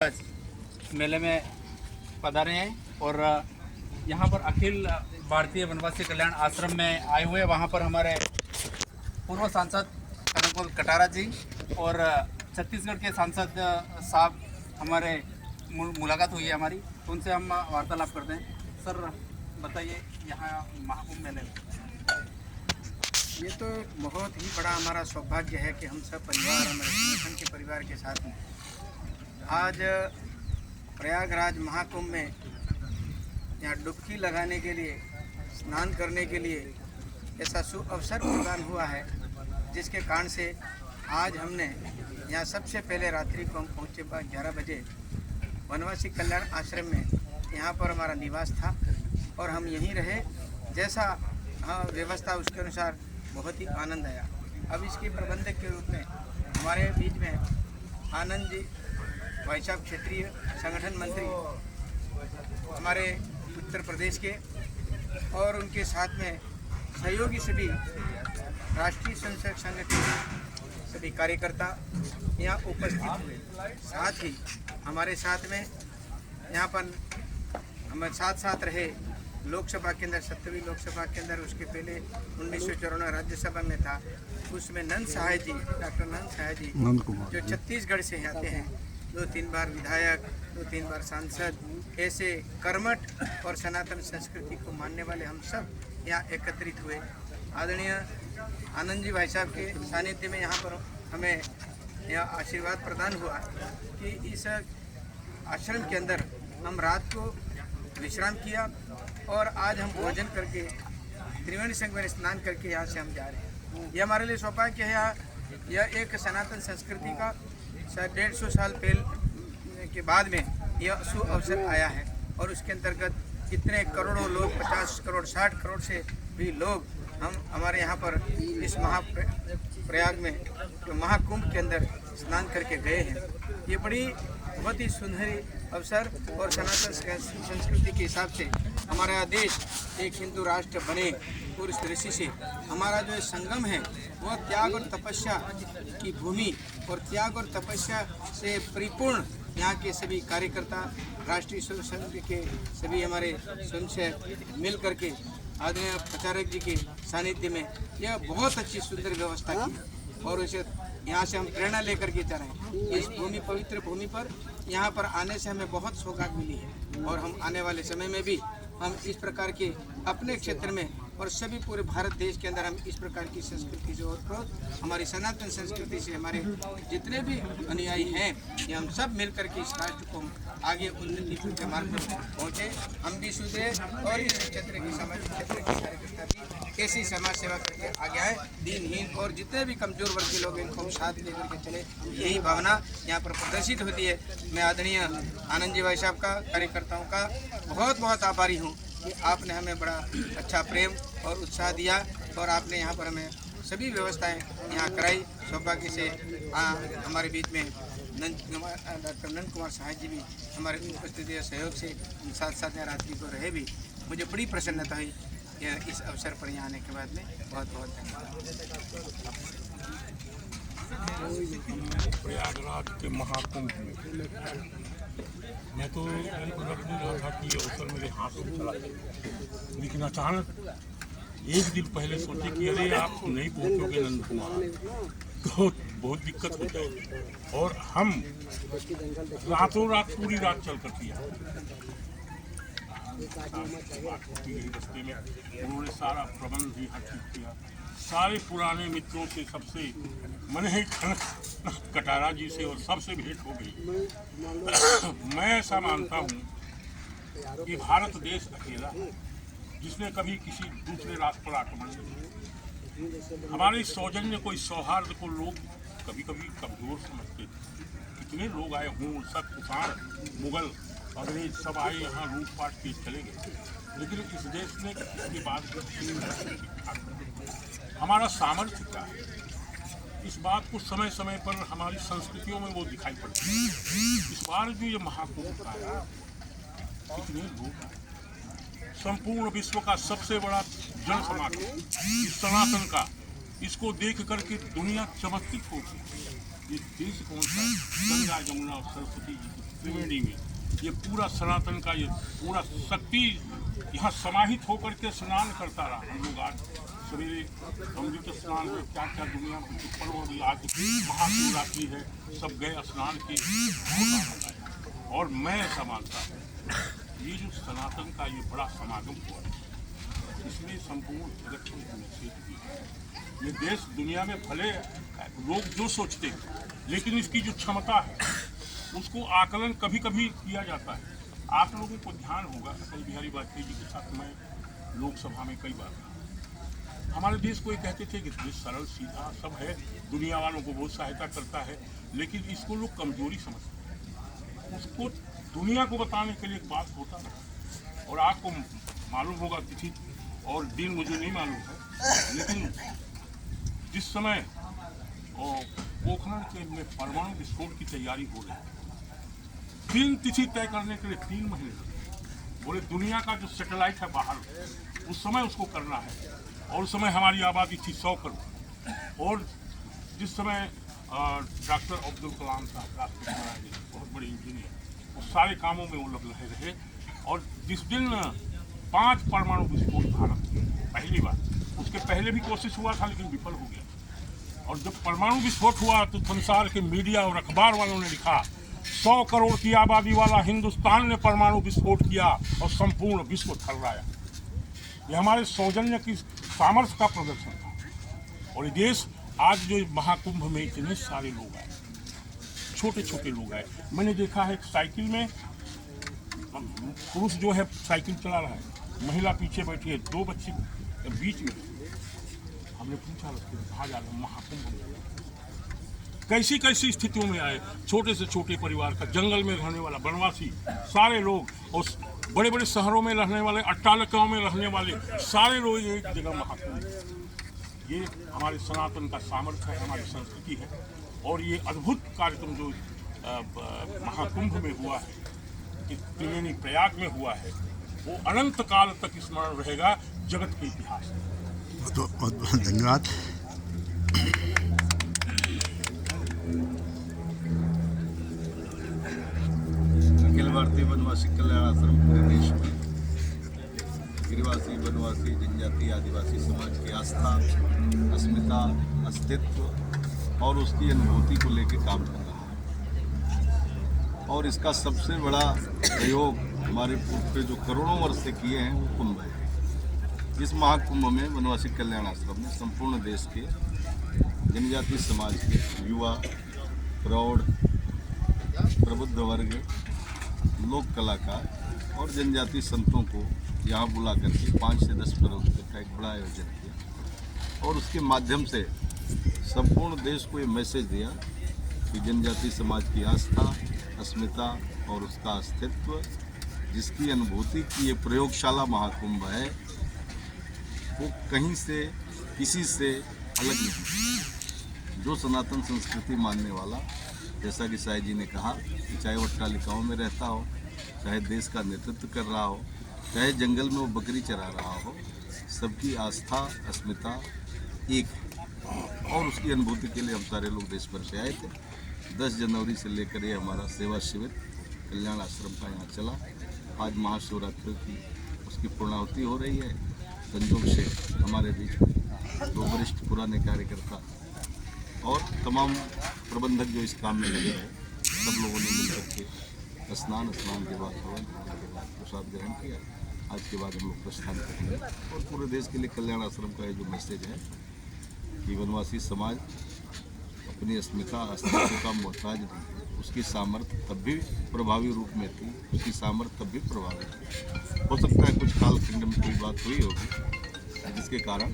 मेले में पधारे हैं और यहाँ पर अखिल भारतीय वनवासी कल्याण आश्रम में आए हुए। वहाँ पर हमारे पूर्व सांसद अनुकूल कटारा जी और छत्तीसगढ़ के सांसद साहब हमारे मुलाकात हुई है हमारी, तो उनसे हम वार्तालाप करते हैं। सर बताइए, यहाँ महाकुंभ मेले में ये तो बहुत ही बड़ा हमारा सौभाग्य है कि हम सब परिवार, हमारे संगठन के परिवार के साथ में आज प्रयागराज महाकुंभ में यहाँ डुबकी लगाने के लिए, स्नान करने के लिए ऐसा अवसर प्रदान हुआ है, जिसके कारण से आज हमने यहाँ सबसे पहले रात्रि को हम पहुँचे 11 बजे वनवासी कल्याण आश्रम में। यहाँ पर हमारा निवास था और हम यहीं रहे। जैसा व्यवस्था उसके अनुसार बहुत ही आनंद आया। अब इसके प्रबंधक के रूप में हमारे बीच में आनंद जी भाई साहब, क्षेत्रीय संगठन मंत्री हमारे उत्तर प्रदेश के, और उनके साथ में सहयोगी सभी राष्ट्रीय स्वयंसेवक संघ के सभी कार्यकर्ता यहाँ उपस्थित हुए। साथ ही हमारे साथ में यहाँ पर हम साथ रहे लोकसभा के अंदर, 17वीं लोकसभा के अंदर, उसके पहले 1954 राज्यसभा में था, उसमें नंद सहाय जी, डॉक्टर नंद सहाय जी जो छत्तीसगढ़ से आते हैं, 2-3 बार विधायक, 2-3 बार सांसद, ऐसे कर्मठ और सनातन संस्कृति को मानने वाले हम सब यहाँ एकत्रित हुए। आदरणीय आनंद जी भाई साहब के सानिध्य में यहाँ पर हमें यह आशीर्वाद प्रदान हुआ कि इस आश्रम के अंदर हम रात को विश्राम किया और आज हम भोजन करके त्रिवेणी संगम में स्नान करके यहाँ से हम जा रहे हैं। यह हमारे लिए सौभाग्य है। यह एक सनातन संस्कृति का 150 साल पहले के बाद में यह शुभ अवसर आया है और उसके अंतर्गत इतने करोड़ों लोग, 50 करोड़ 60 करोड़ से भी लोग हम हमारे यहाँ पर इस प्रयाग में जो महाकुंभ के अंदर स्नान करके गए हैं। ये बड़ी बहुत ही सुनहरी अवसर और सनातन संस्कृति के हिसाब से हमारा देश एक हिंदू राष्ट्र बने और इस दृष्टि से हमारा जो संगम है वह त्याग और तपस्या की भूमि और त्याग और तपस्या से परिपूर्ण यहाँ के सभी कार्यकर्ता, राष्ट्रीय स्वयं संघ के सभी हमारे स्वयंसेवक मिल करके आदरणीय प्रचारक जी के सानिध्य में यह बहुत अच्छी सुंदर व्यवस्था की और इसे यहाँ से हम प्रेरणा लेकर के जा रहे हैं। इस भूमि, पवित्र भूमि पर यहाँ पर आने से हमें बहुत सौगात मिली है और हम आने वाले समय में भी हम इस प्रकार के अपने क्षेत्र में और सभी पूरे भारत देश के अंदर हम इस प्रकार की संस्कृति से और हमारी सनातन संस्कृति से हमारे जितने भी अनुयायी हैं, ये हम सब मिलकर के इस राष्ट्र को आगे उन्नति के मार्ग पर पहुँचे। हम भी सुधरे और इस क्षेत्र की, सामाजिक क्षेत्र के कार्यकर्ता भी ऐसी समाज सेवा करके आगे आए। दीनहीन और जितने भी कमजोर वर्ग के लोग इनको साथ लेकर के चले, यही भावना यहाँ पर प्रदर्शित होती है। मैं आदरणीय आनंद जी भाई साहब का, कार्यकर्ताओं का बहुत बहुत आभारी हूँ कि आपने हमें बड़ा अच्छा प्रेम और उत्साह दिया और आपने यहाँ पर हमें सभी व्यवस्थाएं यहाँ कराई। सौभाग्य से हमारे बीच में डॉक्टर नंद कुमार सहाय जी भी हमारे उपस्थिति सहयोग से साथ यहाँ रात्रि को रहे भी। मुझे बड़ी प्रसन्नता हुई इस अवसर पर यहाँ आने के बाद में। बहुत बहुत धन्यवाद। प्रयागराज के महाकुंभ में मैं तो लग नहीं रहा था कि ये अवसर मेरे हाथ से चला जाए, लेकिन अचानक एक दिन पहले सोचे कि अरे आप नहीं पहुंचोगे नंद कुमार, तो बहुत दिक्कत हो जाएगी। और हम रातों रात पूरी रात चल कर किया रस्ते में। उन्होंने सारा प्रबंध भी ठीक किया। सारे पुराने मित्रों से, सबसे मने कटारा जी से और सबसे भेंट हो गई। मैं ऐसा मानता हूँ कि भारत देश अकेला है जिसने कभी किसी दूसरे राष्ट्र पर आक्रमण नहीं किया। हमारे सौजन्य को, इस सौहार्द को लोग कभी कभी कमजोर समझते थे। कितने लोग आए हों, सब कुफार, मुगल, अंग्रेज सब आए यहाँ लूटपाट के चले गए, लेकिन इस देश ने इसके बाद हमारा सामर्थ्य क्या है, इस बात को समय समय पर हमारी संस्कृतियों में वो दिखाई पड़ती है। इस बार भी ये महाकुंभ का है, कितने लोग आए, संपूर्ण विश्व का सबसे बड़ा जन समागम सनातन का, इसको देख करके दुनिया चमत्कृत होती है। ये देश कौन सा, गंगा, यमुना और सरस्वती जी त्रिवेणी में ये पूरा सनातन का ये पूरा शक्ति यहाँ समाहित होकर के स्नान करता रहा। हम लोग आज सवेरे अमृत स्नान है, क्या क्या दुनिया में पर्व हो गई, आज महाशिवरात्रि है, सब गए स्नान के, बहुत आनंद आया। और मैं ऐसा मानता हूँ ये जो सनातन का ये बड़ा समागम हुआ है, इसमें संपूर्ण जगत को मैसेज दिया है। ये देश दुनिया में भले लोग जो सोचते हैं, लेकिन इसकी जो क्षमता है उसको आकलन कभी कभी किया जाता है। आप लोगों को ध्यान होगा, अटल बिहारी वाजपेयी जी के साथ मैं लोकसभा में कई बार रहा। हमारे देश को ये कहते थे कि देश सरल सीधा सब है, दुनिया वालों को बहुत सहायता करता है, लेकिन इसको लोग कमजोरी समझते हैं। उसको दुनिया को बताने के लिए एक बात होता है। और आपको मालूम होगा, तिथि और दिन मुझे नहीं मालूम है, लेकिन जिस समय पोखरण के में परमाणु विस्फोट की तैयारी हो रही है, 3 तिथि तय करने के लिए 3 महीने लगे। बोले दुनिया का जो सैटेलाइट है बाहर, उस समय उसको करना है। और उस समय हमारी आबादी थी 100 करोड़। और जिस समय डॉक्टर अब्दुल कलाम साहब राष्ट्रपति बहुत बड़े इंजीनियर, वो सारे कामों में वो लगे रहे। और जिस दिन 5 परमाणु विस्फोट भारत पहली बार, उसके पहले भी कोशिश हुआ था लेकिन विफल हो गया। और जब परमाणु विस्फोट हुआ तो संसार के मीडिया और अखबार वालों ने लिखा 100 करोड़ की आबादी वाला हिंदुस्तान ने परमाणु विस्फोट किया और संपूर्ण विश्व थर्राया। ये हमारे सौजन्य की सामर्थ्य का प्रदर्शन था। और ये देश आज जो महाकुंभ में इतने सारे लोग आए, छोटे छोटे लोग आए। मैंने देखा है साइकिल में पुरुष जो है साइकिल चला रहा है, महिला पीछे बैठी है, 2 बच्चे बीच में। हमने पूछा कहाँ जा रहे, महाकुंभ में। कैसी कैसी स्थितियों में आए, छोटे से छोटे परिवार का, जंगल में रहने वाला वनवासी, सारे लोग, और बड़े बड़े शहरों में रहने वाले, अट्टालिकाओं में रहने वाले सारे लोग एक जगह महाकुंभ। ये हमारे सनातन का सामर्थ्य है, हमारी संस्कृति है। और ये अद्भुत कार्यक्रम जो महाकुंभ में हुआ है, त्रिवेणी प्रयाग में हुआ है, वो अनंत काल तक स्मरण रहेगा जगत के इतिहास में। बहुत बहुत धन्यवाद। अखिल भारतीय वनवासी कल्याण आश्रम पूरे देश में गिरिवासी, वनवासी, जनजाति, आदिवासी समाज की आस्था, अस्मिता, अस्तित्व और उसकी अनुभूति को लेकर काम कर रहा है। और इसका सबसे बड़ा प्रयोग हमारे पूर्व पे जो करोड़ों वर्ष से किए हैं वो कुंभ है। इस महाकुंभ में वनवासी कल्याण आश्रम ने संपूर्ण देश के जनजाति समाज के युवा, प्रौढ़, प्रबुद्ध वर्ग, लोक कलाकार और जनजाति संतों को यहाँ बुला करके 5 से 10 करोड़ रुपये का एक बड़ा आयोजन किया। और उसके माध्यम से संपूर्ण देश को ये मैसेज दिया कि जनजाति समाज की आस्था, अस्मिता और उसका अस्तित्व, जिसकी अनुभूति की ये प्रयोगशाला महाकुंभ है, वो कहीं से किसी से अलग नहीं। जो सनातन संस्कृति मानने वाला, जैसा कि साईं जी ने कहा कि चाहे वो अट्टालिकाओं में रहता हो, चाहे देश का नेतृत्व कर रहा हो, चाहे जंगल में वो बकरी चरा रहा हो, सबकी आस्था, अस्मिता एक है। और उसकी अनुभूति के लिए हम सारे लोग देश भर से आए थे। 10 जनवरी से लेकर ये हमारा सेवा शिविर कल्याण आश्रम का यहाँ चला। आज महाशिवरात्रि की उसकी पूर्णाहुति हो रही है। संयोग से हमारे बीच 2 वरिष्ठ पुराने कार्यकर्ता और तमाम प्रबंधक जो इस काम में लगे हैं, सब लोगों ने मिलकर के स्नान के बाद भवन के बाद प्रसाद ग्रहण किया। आज के बाद हम लोग प्रस्थान करेंगे। और पूरे देश के लिए कल्याण आश्रम का ये जो मैसेज है कि वनवासी समाज अपनी अस्मिता, अस्तित्व का मोहताज नहीं, उसकी सामर्थ्य तब भी प्रभावी रूप में थी, उसकी सामर्थ्य तब भी प्रभावी थी। हो सकता है कुछ कालखंड में कोई बात हुई होगी जिसके कारण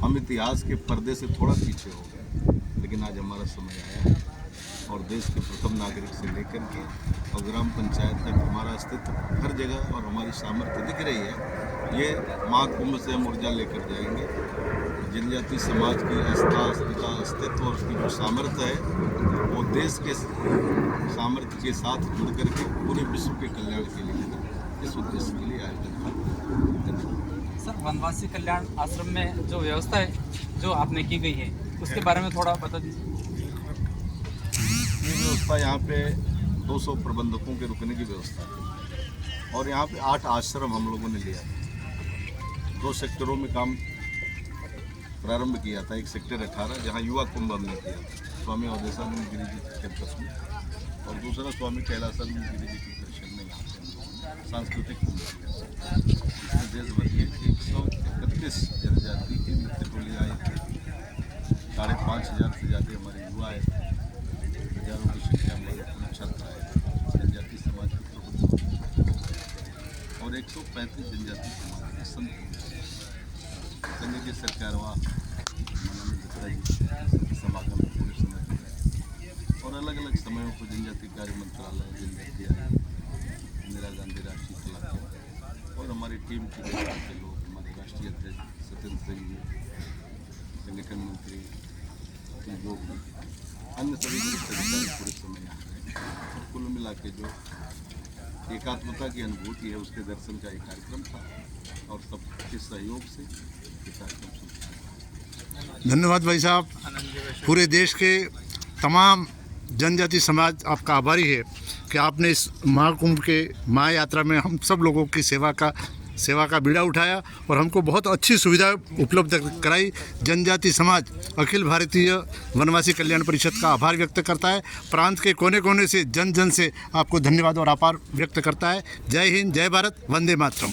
हम इतिहास के पर्दे से थोड़ा पीछे हो गए, लेकिन आज हमारा समय आया है और देश के प्रथम नागरिक से लेकर के और ग्राम पंचायत तक हमारा अस्तित्व हर जगह और हमारी सामर्थ्य दिख रही है। ये महाकुंभ से हम ऊर्जा लेकर जाएंगे। जनजाति समाज की आस्था, अस्मिता, अस्तित्व और उसकी जो सामर्थ्य है वो देश के सामर्थ्य के साथ जुड़ करके पूरे विश्व के कल्याण के लिए, इस उद्देश्य के लिए आयोजन था। सर, वनवासी कल्याण आश्रम में जो व्यवस्था है जो आपने की गई है उसके बारे में थोड़ा बता दीजिए। ये व्यवस्था यहाँ पे 200 प्रबंधकों के रुकने की व्यवस्था की और यहाँ पे 8 आश्रम हम लोगों ने लिया। 2 सेक्टरों में काम प्रारंभ किया था। एक सेक्टर 18 जहाँ युवा कुंभ हमने किया स्वामी अवधेशानंद गिरी जी के कैंपस में, और दूसरा स्वामी कैलासानंद गिरी जी के दर्शन में यहाँ पे हम लोगों ने सांस्कृतिक कुंभ किया। इसमें देश भर के 131 जनजाति की नृत्य टोली आई थी। 5,500 से ज़्यादा हमारे युवा आए थे। हजारों की संख्या में हमारे छात्र आए थे जनजाति समाज के प्रबंधक, और 135 जनजाति समाज के संत कन्या की सरकारवा समागम पूरे समय और अलग अलग समयों को जनजाति कार्य मंत्रालय, जनजाति इंदिरा गांधी राष्ट्रीय कला केंद्र और हमारी टीम के लोग, हमारे राष्ट्रीय अध्यक्ष सत्येंद्र सिंह जी, संगठन मंत्री जो अन्य सभी अधिकारी पूरे समय यहाँ रहे। कुल मिला के जो एकात्मता की अनुभूति है उसके दर्शन का एक कार्यक्रम था और सबके सहयोग से ये कार्यक्रम शुरू। धन्यवाद भाई साहब। पूरे देश के तमाम जनजाति समाज आपका आभारी है कि आपने इस महाकुंभ के महायात्रा में हम सब लोगों की सेवा का बीड़ा उठाया और हमको बहुत अच्छी सुविधा उपलब्ध कराई। जनजाति समाज अखिल भारतीय वनवासी कल्याण परिषद का आभार व्यक्त करता है। प्रांत के कोने कोने से जन जन से आपको धन्यवाद और आभार व्यक्त करता है। जय हिंद, जय भारत, वंदे मातरम।